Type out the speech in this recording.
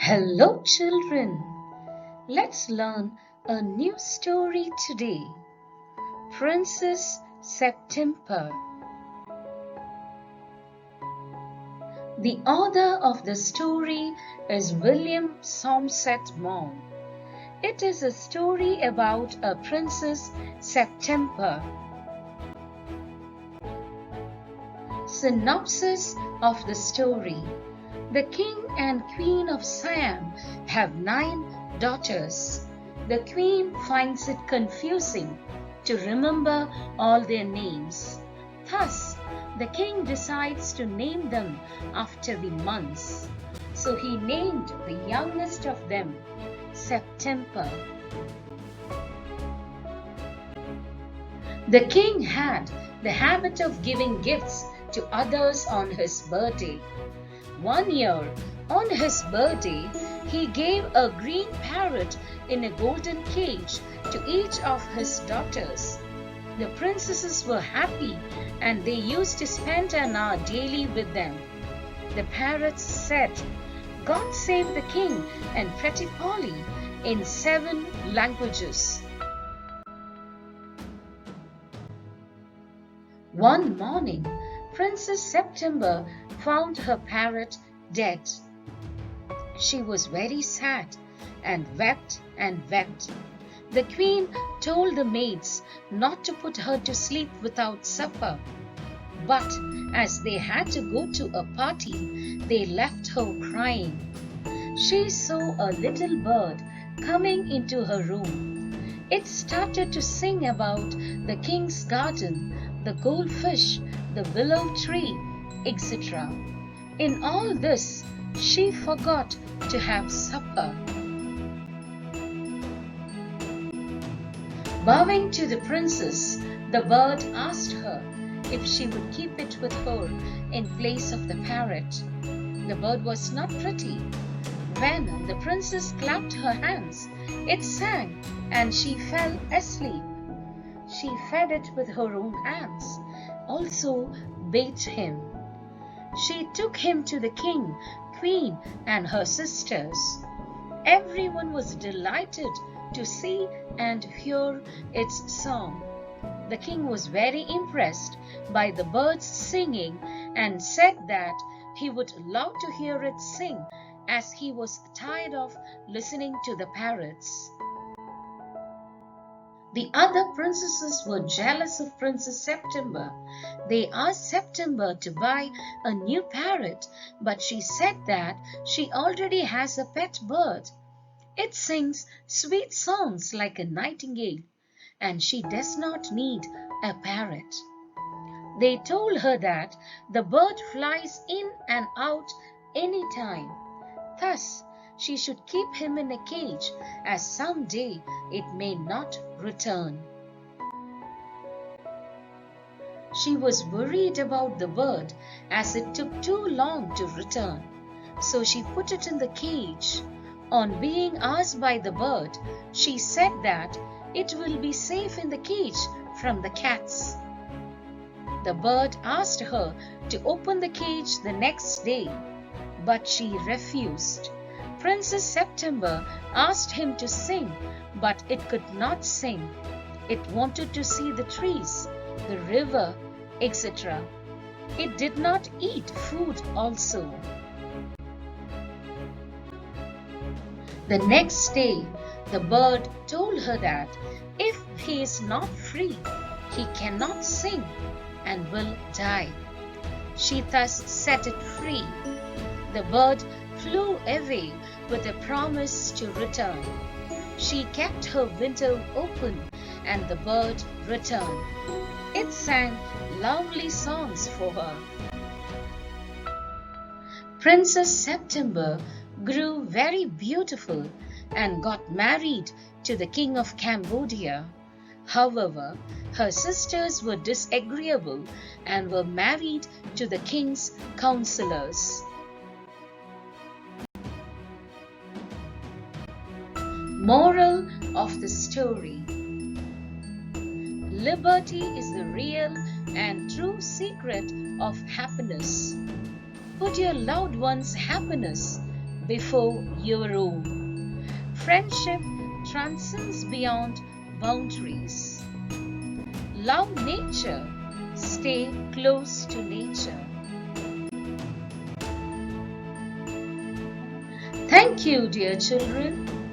Hello, children. Let's learn a new story today. Princess September. The author of the story is William Somerset Maugham. It is a story about a Princess September. Synopsis of the story. The king and queen of Siam have 9 daughters. The queen finds it confusing to remember all their names. Thus, the king decides to name them after the months. So he named the youngest of them September. The king had the habit of giving gifts to others on his birthday. One year, on his birthday, he gave a green parrot in a golden cage to each of his daughters. The princesses were happy and they used to spend an hour daily with them. The parrots said, "God save the king and Pretty Polly," in 7 languages. One morning, Princess September found her parrot dead. She was very sad and wept and wept. The queen told the maids not to put her to sleep without supper. But as they had to go to a party, they left her crying. She saw a little bird coming into her room. It started to sing about the king's garden, the goldfish, the willow tree, etc. In all this, she forgot to have supper. Bowing to the princess, the bird asked her if she would keep it with her in place of the parrot. The bird was not pretty. When the princess clapped her hands, it sang and she fell asleep. She fed it with her own hands, also bathed him. She took him to the king, queen, and her sisters. Everyone was delighted to see and hear its song. The king was very impressed by the bird's singing and said that he would love to hear it sing, as he was tired of listening to the parrots. The other princesses were jealous of Princess September. They asked September to buy a new parrot, but she said that she already has a pet bird. It sings sweet songs like a nightingale, and she does not need a parrot. They told her that the bird flies in and out any time. Thus, she should keep him in a cage, as someday it may not return. She was worried about the bird as it took too long to return, so she put it in the cage. On being asked by the bird, she said that it will be safe in the cage from the cats. The bird asked her to open the cage the next day, but she refused. Princess September asked him to sing, but it could not sing. It wanted to see the trees, the river, etc. It did not eat food also. The next day, the bird told her that if he is not free, he cannot sing and will die. She thus set it free. The bird flew away with a promise to return. She kept her window open and the bird returned. It sang lovely songs for her. Princess September grew very beautiful and got married to the king of Cambodia. However, her sisters were disagreeable and were married to the king's counselors. Moral of the story: liberty is the real and true secret of happiness. Put your loved one's happiness before your own. Friendship transcends beyond boundaries. Love nature. Stay close to nature. Thank you, dear children.